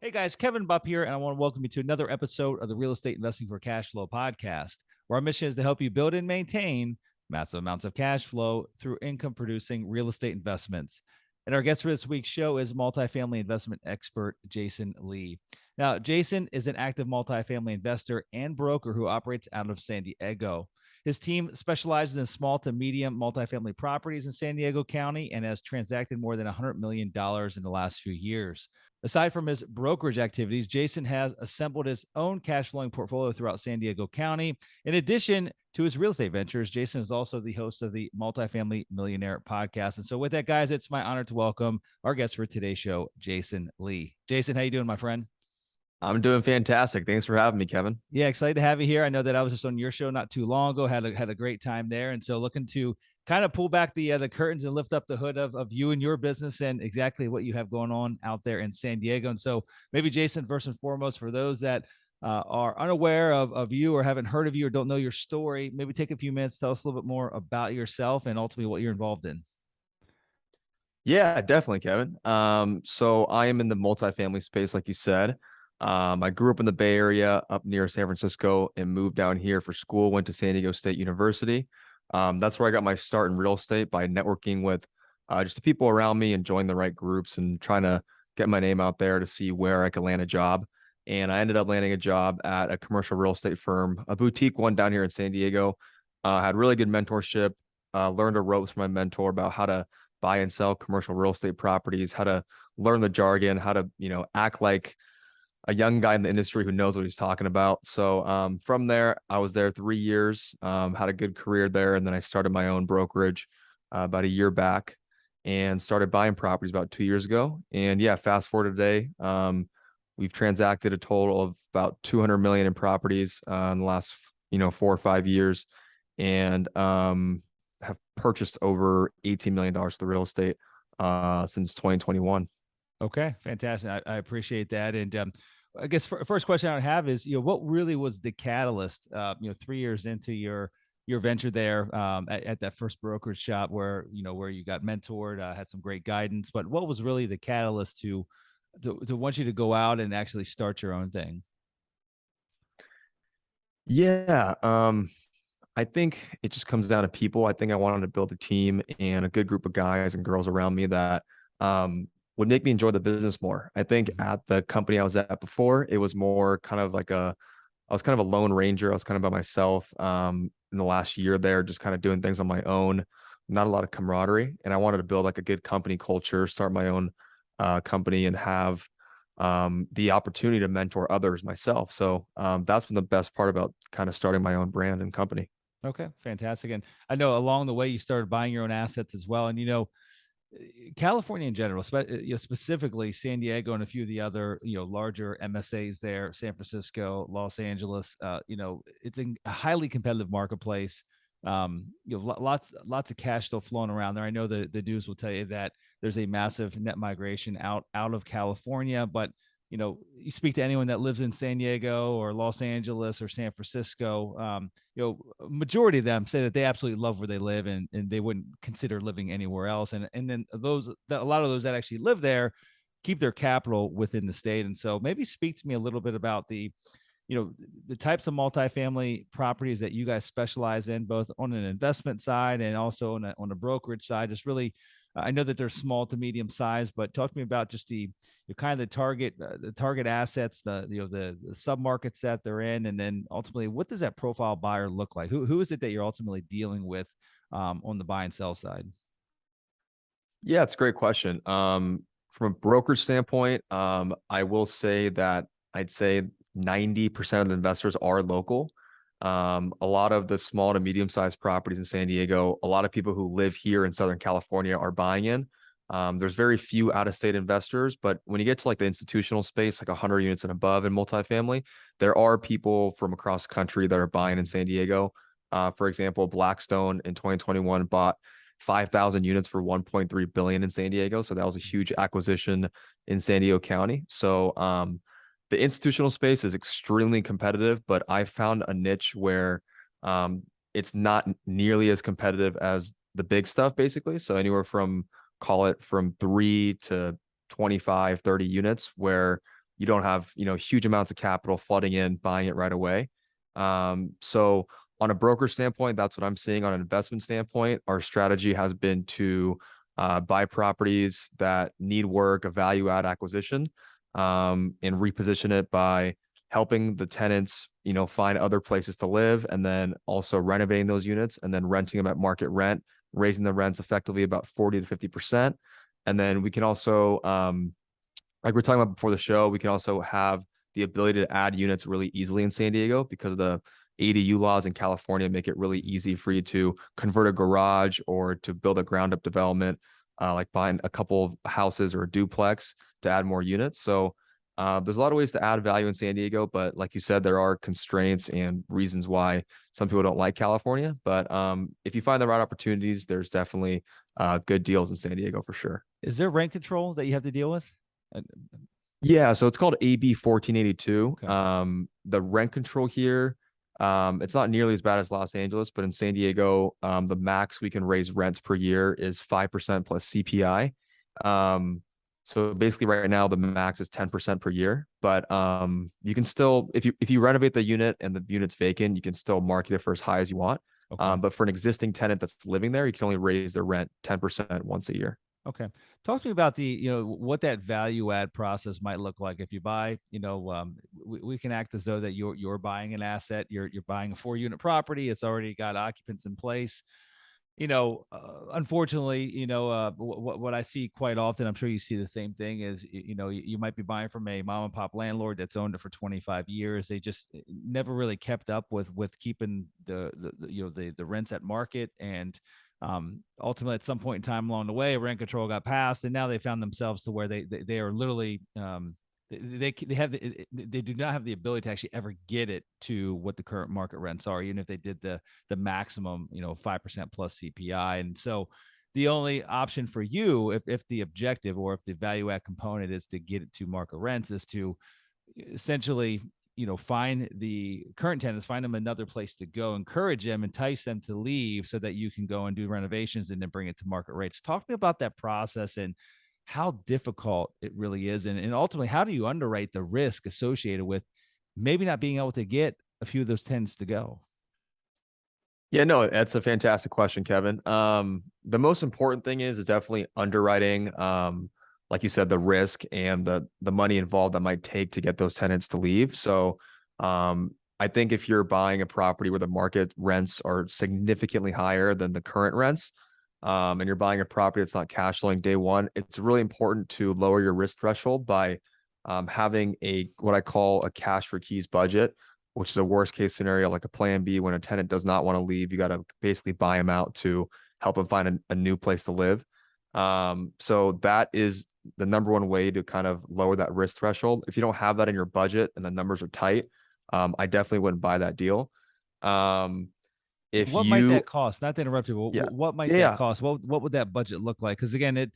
Hey guys, Kevin Bupp here, and I want to welcome you to another episode of the Real Estate Investing for Cash Flow podcast, where our mission is to help you build and maintain massive amounts of cash flow through income producing real estate investments. And our guest for this week's show is multifamily investment expert Jason Lee. Now, Jason is an active multifamily investor and broker who operates out of San Diego. His team specializes in small to medium multifamily properties in San Diego County and has transacted more than $100 million in the last few years. Aside from his brokerage activities, Jason has assembled his own cash flowing portfolio throughout San Diego County. In addition to his real estate ventures, Jason is also the host of the Multifamily Millionaire podcast. And so with that, guys, it's my honor to welcome our guest for today's show, Jason Lee. Jason, how you doing, my friend? I'm doing fantastic. Thanks for having me, Kevin. Yeah, excited to have you here. I know that I was just on your show not too long ago, had a great time there. And so looking to kind of pull back the curtains and lift up the hood of you and your business and exactly what you have going on out there in San Diego. And so maybe Jason, first and foremost, for those that are unaware of you or haven't heard of you or don't know your story, maybe take a few minutes, tell us a little bit more about yourself and ultimately what you're involved in. Yeah, definitely, Kevin. So I am in the multifamily space, like you said. I grew up in the Bay Area up near San Francisco and moved down here for school, went to San Diego State University. That's where I got my start in real estate by networking with just the people around me and joining the right groups and trying to get my name out there to see where I could land a job. And I ended up landing a job at a commercial real estate firm, a boutique one down here in San Diego. Had really good mentorship, learned the ropes from my mentor about how to buy and sell commercial real estate properties, how to learn the jargon, how to, act like a young guy in the industry who knows what he's talking about. So from there, I was there 3 years, had a good career there. And then I started my own brokerage about a year back and started buying properties about 2 years ago. And yeah, fast forward today, we've transacted a total of about 200 million in properties in the last, 4 or 5 years. And have purchased over $18 million worth of real estate since 2021. Okay, fantastic. I appreciate that. And I guess first question I would have is, what really was the catalyst, 3 years into your venture there at that first brokerage shop where you got mentored, had some great guidance, but what was really the catalyst to want you to go out and actually start your own thing? Yeah. I think it just comes down to people. I think I wanted to build a team and a good group of guys and girls around me that would make me enjoy the business more. I think Mhm. at the company I was at before, it was more kind of like I was kind of a lone ranger. I was kind of by myself in the last year there, just kind of doing things on my own, not a lot of camaraderie. And I wanted to build like a good company culture, start my own company and have the opportunity to mentor others myself. So that's been the best part about kind of starting my own brand and company. Okay, fantastic. And I know along the way you started buying your own assets as well. And California in general, specifically San Diego and a few of the other, larger MSAs there, San Francisco, Los Angeles, it's a highly competitive marketplace. Lots of cash still flowing around there. I know the news will tell you that there's a massive net migration out of California, but you speak to anyone that lives in San Diego or Los Angeles or San Francisco, majority of them say that they absolutely love where they live and they wouldn't consider living anywhere else. And then a lot of those that actually live there keep their capital within the state. And so maybe speak to me a little bit about the types of multifamily properties that you guys specialize in, both on an investment side and also on a brokerage side. Just really, I know that they're small to medium size, but talk to me about just the kind of the target assets, the sub markets that they're in, and then ultimately, what does that profile buyer look like? Who is it that you're ultimately dealing with on the buy and sell side? Yeah, it's a great question. From a brokerage standpoint, I will say that I'd say 90% of the investors are local. A lot of the small to medium sized properties in San Diego, a lot of people who live here in Southern California are buying in. There's very few out of state investors, but when you get to like the institutional space, like 100 units and above in multifamily, there are people from across the country that are buying in San Diego. For example, Blackstone in 2021 bought 5,000 units for 1.3 billion in San Diego. So that was a huge acquisition in San Diego County. So the institutional space is extremely competitive, but I found a niche where it's not nearly as competitive as the big stuff, basically. So anywhere from, call it from 3 to 25, 30 units, where you don't have, huge amounts of capital flooding in, buying it right away. So on a broker standpoint, that's what I'm seeing. On an investment standpoint, our strategy has been to buy properties that need work, a value add acquisition, and reposition it by helping the tenants, find other places to live, and then also renovating those units and then renting them at market rent, raising the rents effectively about 40 to 50%. And then we can also, like we're talking about before the show, we can also have the ability to add units really easily in San Diego because the ADU laws in California make it really easy for you to convert a garage or to build a ground up development, like buying a couple of houses or a duplex to add more units. So there's a lot of ways to add value in San Diego, but like you said, there are constraints and reasons why some people don't like California. But if you find the right opportunities, there's definitely good deals in San Diego for sure. Is there rent control that you have to deal with? Uh, Yeah, so it's called AB 1482. Okay. The rent control here, it's not nearly as bad as Los Angeles, but in San Diego, the max we can raise rents per year is 5% plus CPI. So basically right now the max is 10% per year, but you can still, if you renovate the unit and the unit's vacant, you can still market it for as high as you want. Okay. But for an existing tenant that's living there, you can only raise their rent 10% once a year. Okay. Talk to me about what that value add process might look like if you buy, we can act as though that you're buying an asset, you're buying a 4 unit property. It's already got occupants in place. Unfortunately, what I see quite often, I'm sure you see the same thing is, you might be buying from a mom and pop landlord that's owned it for 25 years. They just never really kept up with keeping the rents at market. And ultimately at some point in time along the way, rent control got passed, and now they found themselves to where they are literally they do not have the ability to actually ever get it to what the current market rents are, even if they did the maximum 5% plus CPI. And so the only option for you, if the objective or if the value add component is to get it to market rents, is to essentially find the current tenants, find them another place to go, encourage them, entice them to leave so that you can go and do renovations and then bring it to market rates. Talk to me about that process and how difficult it really is, and ultimately how do you underwrite the risk associated with maybe not being able to get a few of those tenants to go. Yeah, no, that's a fantastic question, Kevin. The most important thing is definitely underwriting. Like you said, the risk and the money involved that might take to get those tenants to leave. So, I think if you're buying a property where the market rents are significantly higher than the current rents, and you're buying a property that's not cash flowing day one, it's really important to lower your risk threshold by having a what I call a cash for keys budget, which is a worst case scenario, like a plan B. When a tenant does not want to leave, you got to basically buy them out to help them find a new place to live. So that is the number one way to kind of lower that risk threshold. If you don't have that in your budget and the numbers are tight, I definitely wouldn't buy that deal. If What might that you, cost? Not to interrupt you, yeah, what might yeah, that yeah, cost? What would that budget look like? Because again,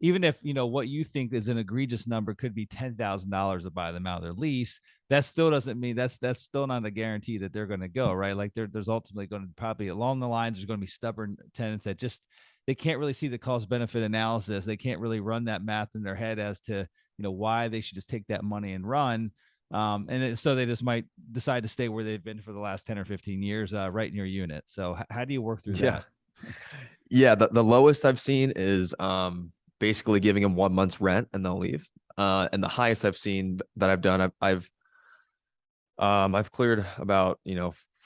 even if what you think is an egregious number could be $10,000 to buy them out of their lease, that still doesn't mean that's still not a guarantee that they're going to go, right? Like there's ultimately going to probably along the lines, there's going to be stubborn tenants that just they can't really see the cost benefit analysis. They can't really run that math in their head as to why they should just take that money and run. So they just might decide to stay where they've been for the last 10 or 15 years, right in your unit. So how do you work through yeah, that? yeah. The lowest I've seen is basically giving them 1 month's rent and they'll leave. And the highest I've seen that I've done, I've cleared about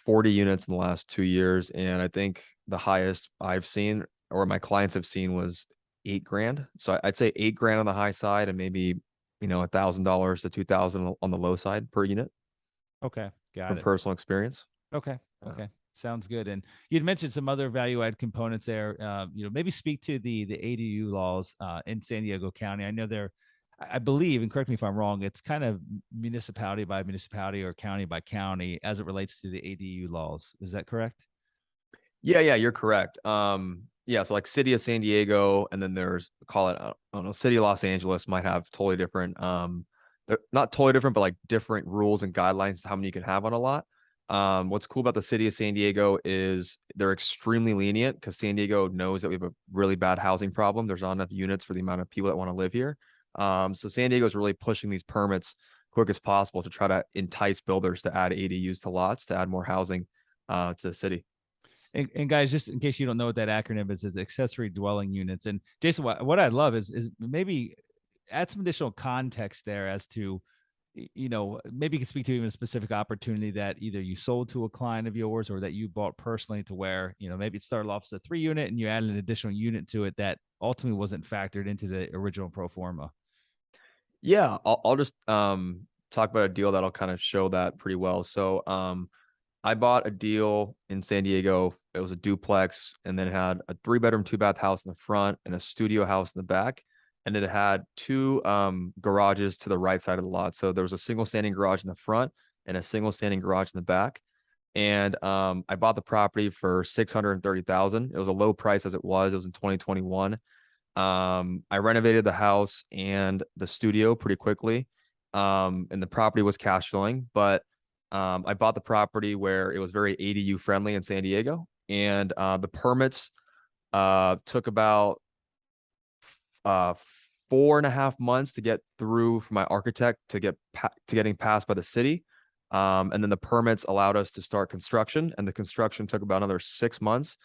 40 units in the last 2 years, and I think the highest I've seen or my clients have seen was 8 grand. So I'd say 8 grand on the high side, and maybe $1,000 to 2,000 on the low side per unit Okay, got from it. personal experience. Okay, Uh, okay, sounds good. And you'd mentioned some other value add components there. Maybe speak to the ADU laws in San Diego County. I know they're, I believe, and correct me if I'm wrong, it's kind of municipality by municipality or county by county as it relates to the ADU laws. Is that correct? yeah, yeah, you're correct. Yeah, so like city of San Diego, and then there's call it I don't know, city of Los Angeles might have totally different they're not totally different, but like different rules and guidelines to how many you can have on a lot. What's cool about the city of San Diego is they're extremely lenient because San Diego knows that we have a really bad housing problem. There's not enough units for the amount of people that want to live here. So San Diego is really pushing these permits quick as possible to try to entice builders to add ADUs to lots to add more housing to the city. And guys, just in case you don't know what that acronym is accessory dwelling units. And Jason, what I love is maybe add some additional context there as to, maybe you can speak to even a specific opportunity that either you sold to a client of yours or that you bought personally, to where, maybe it started off as a 3 unit and you added an additional unit to it that ultimately wasn't factored into the original pro forma. Yeah, I'll just talk about a deal that'll kind of show that pretty well. So I bought a deal in San Diego. It was a duplex, and then it had a 3-bedroom, 2-bath house in the front and a studio house in the back. And it had 2 garages to the right side of the lot. So there was a single standing garage in the front and a single standing garage in the back. And I bought the property for 630,000. It was a low price as it was. It was in 2021. I renovated the house and the studio pretty quickly. And the property was cash flowing, but I bought the property where it was very ADU friendly in San Diego. And the permits took about 4.5 months to get through for my architect to getting passed by the city. And then the permits allowed us to start construction, and the construction took about another 6 months.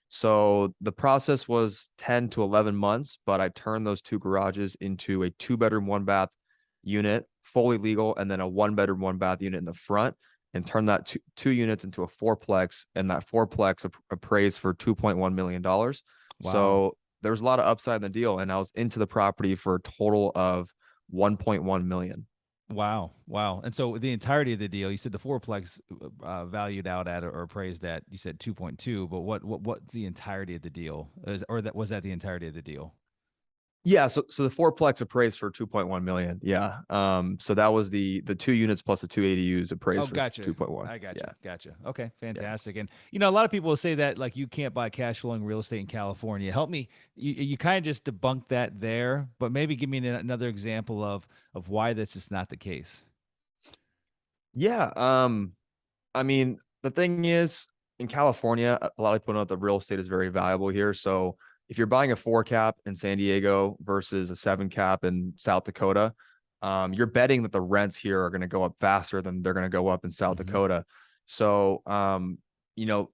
So the process was 10 to 11 months, but I turned those 2 garages into a 2-bedroom, 1-bath unit, fully legal, and then a 1-bedroom, 1-bath unit in the front, and turned that two units into a fourplex, and that fourplex appraised for $2.1 million. Wow. So there was a lot of upside in the deal, and I was into the property for a total of 1.1 million. Wow. Wow. And so the entirety of the deal, you said the fourplex valued out at or appraised at, you said 2.2, but what's the entirety of the deal? Was that the entirety of the deal? Yeah, so the fourplex appraised for 2.1 million. Yeah. So that was the 2 units plus the 2 ADUs Oh, appraised for gotcha. 2.1. I gotcha. Yeah. Gotcha. Okay, Yeah. fantastic. And a lot of people will say that like you can't buy cash flowing real estate in California. Help me. You kind of just debunked that there, but maybe give me another example of why that's just not the case. Yeah. I mean, the thing is, in California, a lot of people know that the real estate is very valuable here. So if you're buying a 4 cap in San Diego versus a 7 cap in South Dakota, you're betting that the rents here are going to go up faster than they're going to go up in South Hmm. Dakota. So,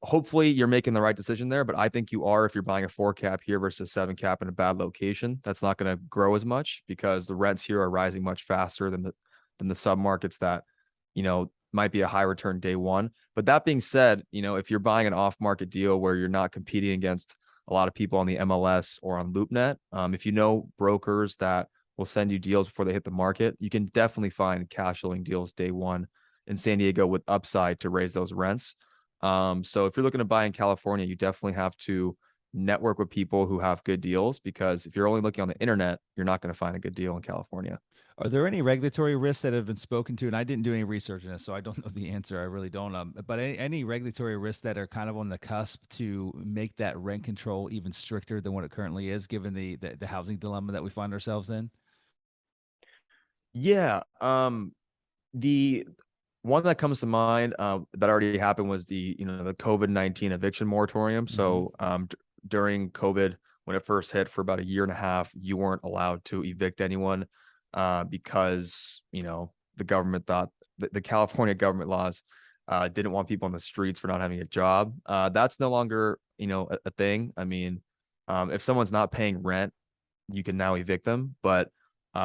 hopefully you're making the right decision there, but I think you are if you're buying a 4 cap here versus a 7 cap in a bad location. That's not going to grow as much because the rents here are rising much faster than the submarkets that, might be a high return day one. But that being said, if you're buying an off market deal where you're not competing against a lot of people on the MLS or on LoopNet, if you know brokers that will send you deals before they hit the market, you can definitely find cash flowing deals day one in San Diego with upside to raise those rents. So if you're looking to buy in California, you definitely have to network with people who have good deals, because if you're only looking on the internet, you're not going to find a good deal in California. Are there any regulatory risks that have been spoken to? And I didn't do any research on this, so I don't know the answer. I really don't. But any regulatory risks that are kind of on the cusp to make that rent control even stricter than what it currently is, given the housing dilemma that we find ourselves in? Yeah. The one that comes to mind that already happened was the COVID-19 eviction moratorium. Hmm. So during COVID, when it first hit for about a year and a half, you weren't allowed to evict anyone because the government thought the California government laws didn't want people on the streets for not having a job. That's no longer a thing. I mean, if someone's not paying rent, you can now evict them. But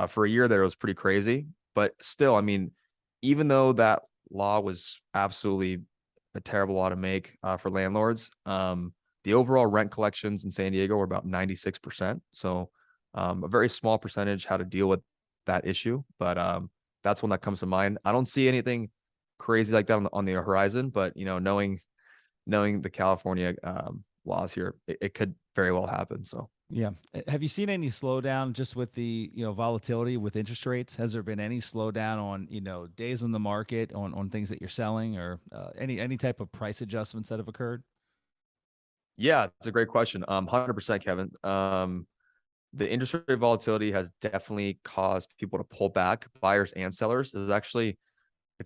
for a year there, it was pretty crazy. But still, I mean, even though that law was absolutely a terrible law to make for landlords, the overall rent collections in San Diego were about 96%. So a very small percentage had to deal with that issue. But that's one that comes to mind. I don't see anything crazy like that on the horizon, but knowing the California laws here, it could very well happen. So. Yeah. Have you seen any slowdown just with the, volatility with interest rates? Has there been any slowdown on, days on the market on things that you're selling, or any type of price adjustments that have occurred? Yeah, it's a great question. 100%, Kevin. The interest rate volatility has definitely caused people to pull back, buyers and sellers. It's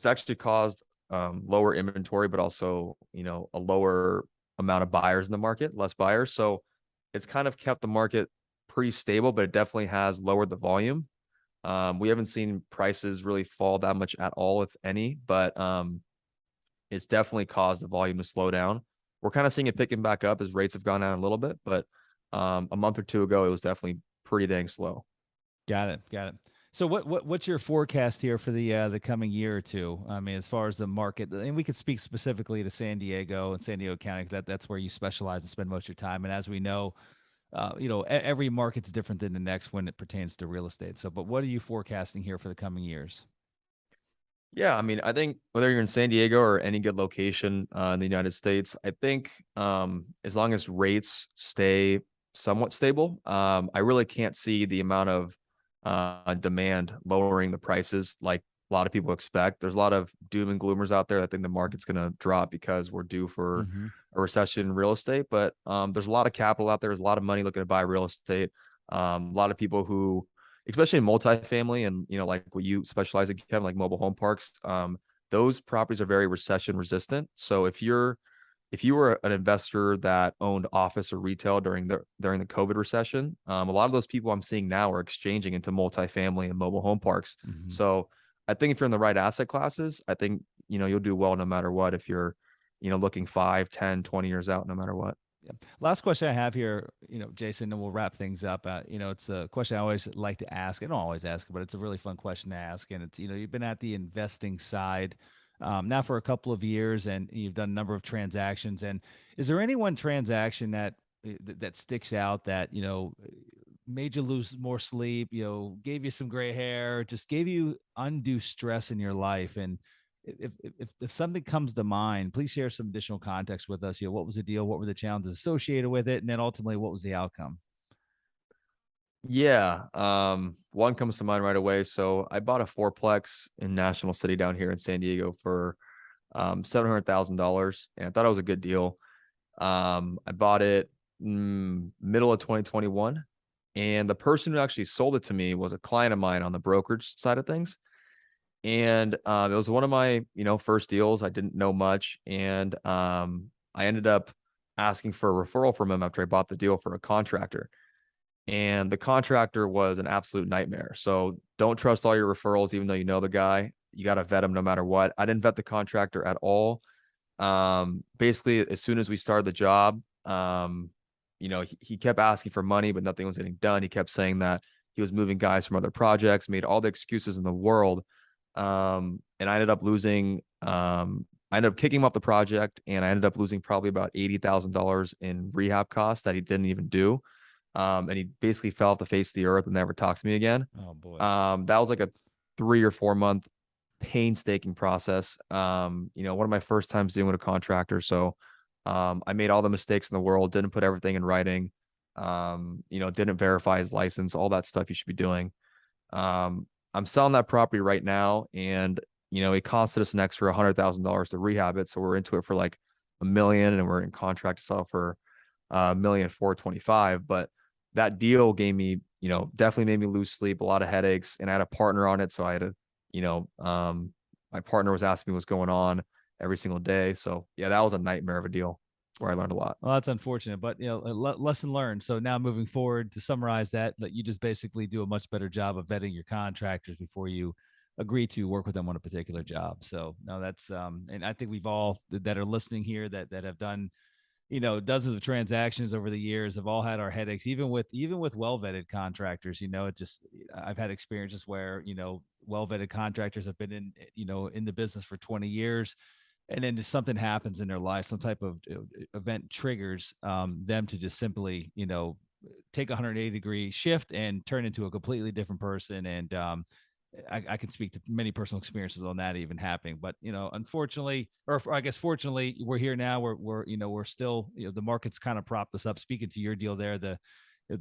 actually caused lower inventory, but also, a lower amount of buyers in the market, less buyers. So it's kind of kept the market pretty stable, but it definitely has lowered the volume. We haven't seen prices really fall that much at all, if any, but it's definitely caused the volume to slow down. We're kind of seeing it picking back up as rates have gone down a little bit, but a month or two ago, it was definitely pretty dang slow. Got it. Got it. So what's your forecast here for the coming year or two? I mean, as far as the market, and we could speak specifically to San Diego and San Diego County, 'cause that's where you specialize and spend most of your time. And as we know, every market's different than the next when it pertains to real estate. So, but what are you forecasting here for the coming years? Yeah, I mean, I think whether you're in San Diego or any good location in the United States, I think as long as rates stay somewhat stable, I really can't see the amount of demand lowering the prices like a lot of people expect. There's a lot of doom and gloomers out there that think the market's going to drop because we're due for Mm-hmm. a recession in real estate. But there's a lot of capital out there. There's a lot of money looking to buy real estate. A lot of people who especially in multifamily and like what you specialize in, Kevin, like mobile home parks. Those properties are very recession resistant. So if you were an investor that owned office or retail during the COVID recession, a lot of those people I'm seeing now are exchanging into multifamily and mobile home parks. Mm-hmm. So I think if you're in the right asset classes, I think you'll do well no matter what. If you're looking 5, 10, 20 years out, no matter what. Yeah. Last question I have here, Jason, and we'll wrap things up. It's a question I always like to ask. I don't always ask it, but it's a really fun question to ask. And it's, you've been at the investing side now for a couple of years, and you've done a number of transactions. And is there any one transaction that sticks out that made you lose more sleep, gave you some gray hair, just gave you undue stress in your life? And if something comes to mind, please share some additional context with us. What was the deal? What were the challenges associated with it? And then ultimately, what was the outcome? Yeah. One comes to mind right away. So I bought a fourplex in National City down here in San Diego for $700,000, and I thought it was a good deal. I bought it middle of 2021, and the person who actually sold it to me was a client of mine on the brokerage side of things. And it was one of my first deals. I didn't know much, and I ended up asking for a referral from him after I bought the deal for a contractor, and the contractor was an absolute nightmare. So don't trust all your referrals, even though you know the guy. You got to vet him no matter what. I didn't vet the contractor at all. Basically, as soon as we started the job, he kept asking for money, but nothing was getting done. He kept saying that he was moving guys from other projects, made all the excuses in the world. And I ended up losing, I ended up kicking him off the project, and I ended up losing probably about $80,000 in rehab costs that he didn't even do. And he basically fell off the face of the earth and never talked to me again. Oh boy. That was like a 3 or 4 month painstaking process. One of my first times dealing with a contractor. So I made all the mistakes in the world, didn't put everything in writing, didn't verify his license, all that stuff you should be doing. I'm selling that property right now, and it costed us an extra $100,000 to rehab it. So we're into it for like $1 million, and we're in contract to sell for $1,425,000. But that deal gave me, definitely made me lose sleep, a lot of headaches, and I had a partner on it. So I had to, my partner was asking me what's going on every single day. So yeah, that was a nightmare of a deal where I learned a lot. Well, that's unfortunate, but a lesson learned. So now moving forward, to summarize that you just basically do a much better job of vetting your contractors before you agree to work with them on a particular job. So no, that's and I think we've all that are listening here that have done dozens of transactions over the years have all had our headaches, even with well vetted contractors. It just I've had experiences where well vetted contractors have been in the business for 20 years, and then just something happens in their life, some type of event triggers them to just simply take a 180-degree shift and turn into a completely different person. And I can speak to many personal experiences on that even happening. But unfortunately, or I guess fortunately, we're here now. We're still the market's kind of propped us up. Speaking to your deal there, the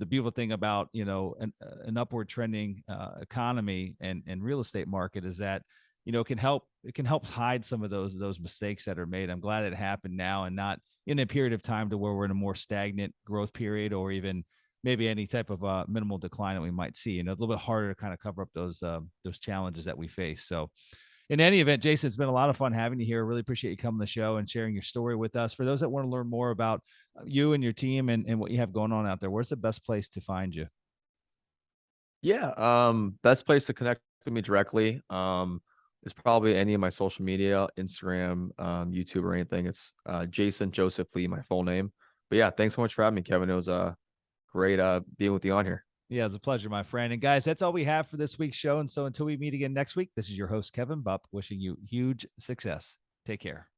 beautiful thing about an upward trending economy and real estate market is that it can help hide some of those mistakes that are made. I'm glad it happened now and not in a period of time to where we're in a more stagnant growth period, or even maybe any type of minimal decline that we might see. A little bit harder to kind of cover up those challenges that we face. So in any event, Jason, it's been a lot of fun having you here. I really appreciate you coming to the show and sharing your story with us. For those that want to learn more about you and your team and what you have going on out there, where's the best place to find you? Yeah, best place to connect with me directly, is probably any of my social media, Instagram, YouTube, or anything. It's Jason Joseph Lee, my full name. But yeah, thanks so much for having me, Kevin. It was great being with you on here. Yeah, it's a pleasure, my friend. And guys, that's all we have for this week's show. And so until we meet again next week, this is your host, Kevin Bupp, wishing you huge success. Take care.